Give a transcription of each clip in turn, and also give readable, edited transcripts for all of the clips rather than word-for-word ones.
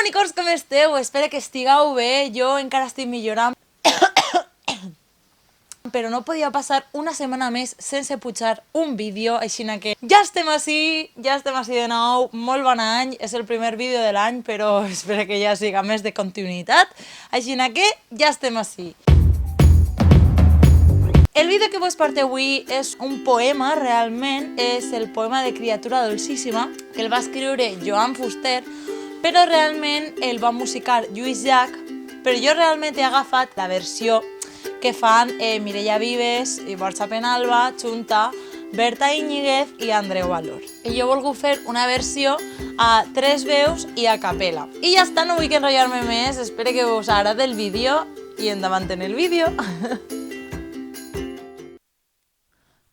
bonicors, com esteu? Espero que estigueu bé, jo encara estic millorant. Però no podia passar una setmana més sense pujar un vídeo, així que ja estem així de nou, molt bon any, és el primer vídeo de l'any, però espero que ja siga més de continuïtat, així que ja estem així. El vídeo que vos porto avui és un poema, realment, és el poema de Criatura Dolcíssima, que el va escriure Joan Fuster, però realment el va musicar Lluís Llach, però jo realment he agafat la versió que fan Mireia Vives, Borja Penalba, Chunta, Berta Íñiguez i Andreu Valor. I jo he volgut fer una versió a 3 veus i a capella. I ja està, no vull que enrotllar-me més, espero que us agradi el vídeo i endavant en el vídeo.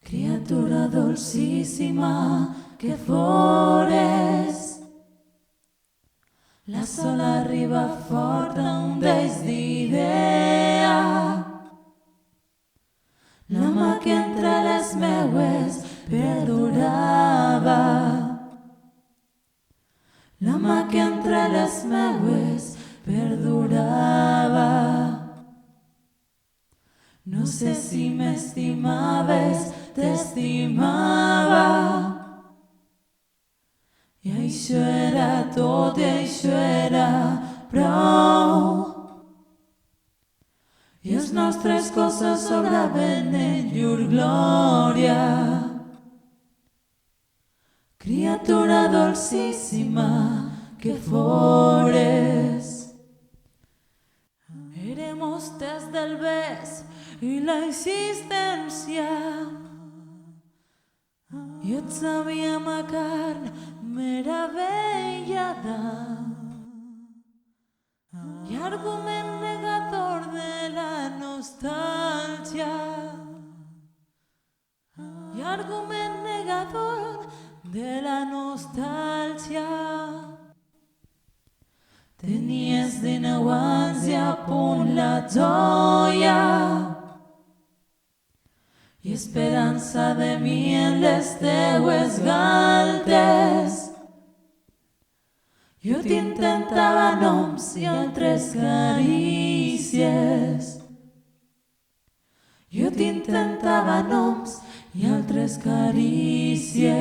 Criatura dolcíssima que fores, la sola arriba forta un deix d'idea, la mà que entre les meues perdurava, la mà que entre les meues perdurava. No sé si m'estimaves, t'estimava, i això era tot, i això era prou. I els nostres cossos sobraven en llur glòria. Criatura dolcíssima que fores. Éremos des del bes i la existència, i et sabíem a carn meravellada, i argument negador de la nostàlgia, i argument negador de la nostàlgia. Tenies 19 anys i a punt la joia, i esperança de mi en les teues galtes. Jo t'intentava noms i altres carícies. Jo t'intentava noms i altres carícies.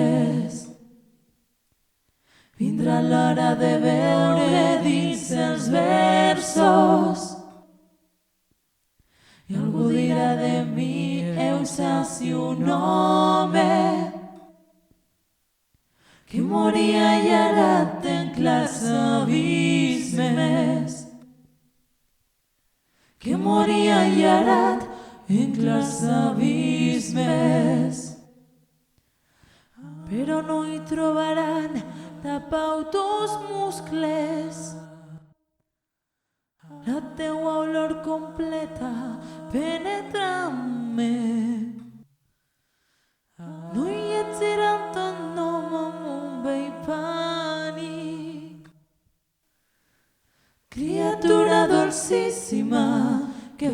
Vindrà l'hora de veure dins els versos, i algú dirà de mi, Eustaci, un home que moria allarat en clars abismes, que moria allarat en clars abismes. Però no hi trobaran tapau tus muscles, la teua olor completa penetrant-me. No hi llegiran ton nom amb un vell pànic. Criatura dolcíssima que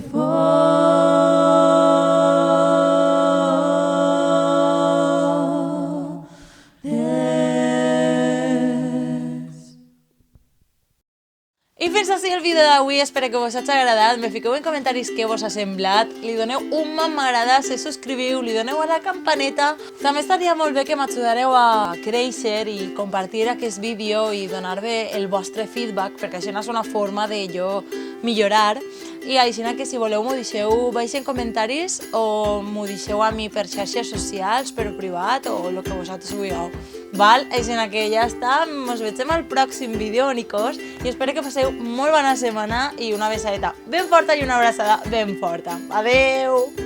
I fins així el vídeo d'avui, espero que vos hagi agradat, me fiqueu en comentaris què vos ha semblat, li doneu un m'agrada, se subscriviu, li doneu a la campaneta. També estaria molt bé que m'ajudareu a créixer i compartir aquest vídeo i donar-me el vostre feedback, perquè això és una forma de jo millorar. I així que si voleu m'ho deixeu baix en comentaris o m'ho deixeu a mi per xarxes socials, per privat o el que vosaltres vulgueu. Val? Així que ja està, ens veiem al pròxim vídeo, bonicos, i espero que passeu molt bona setmana i una besadeta ben forta i una abraçada ben forta. Adeu!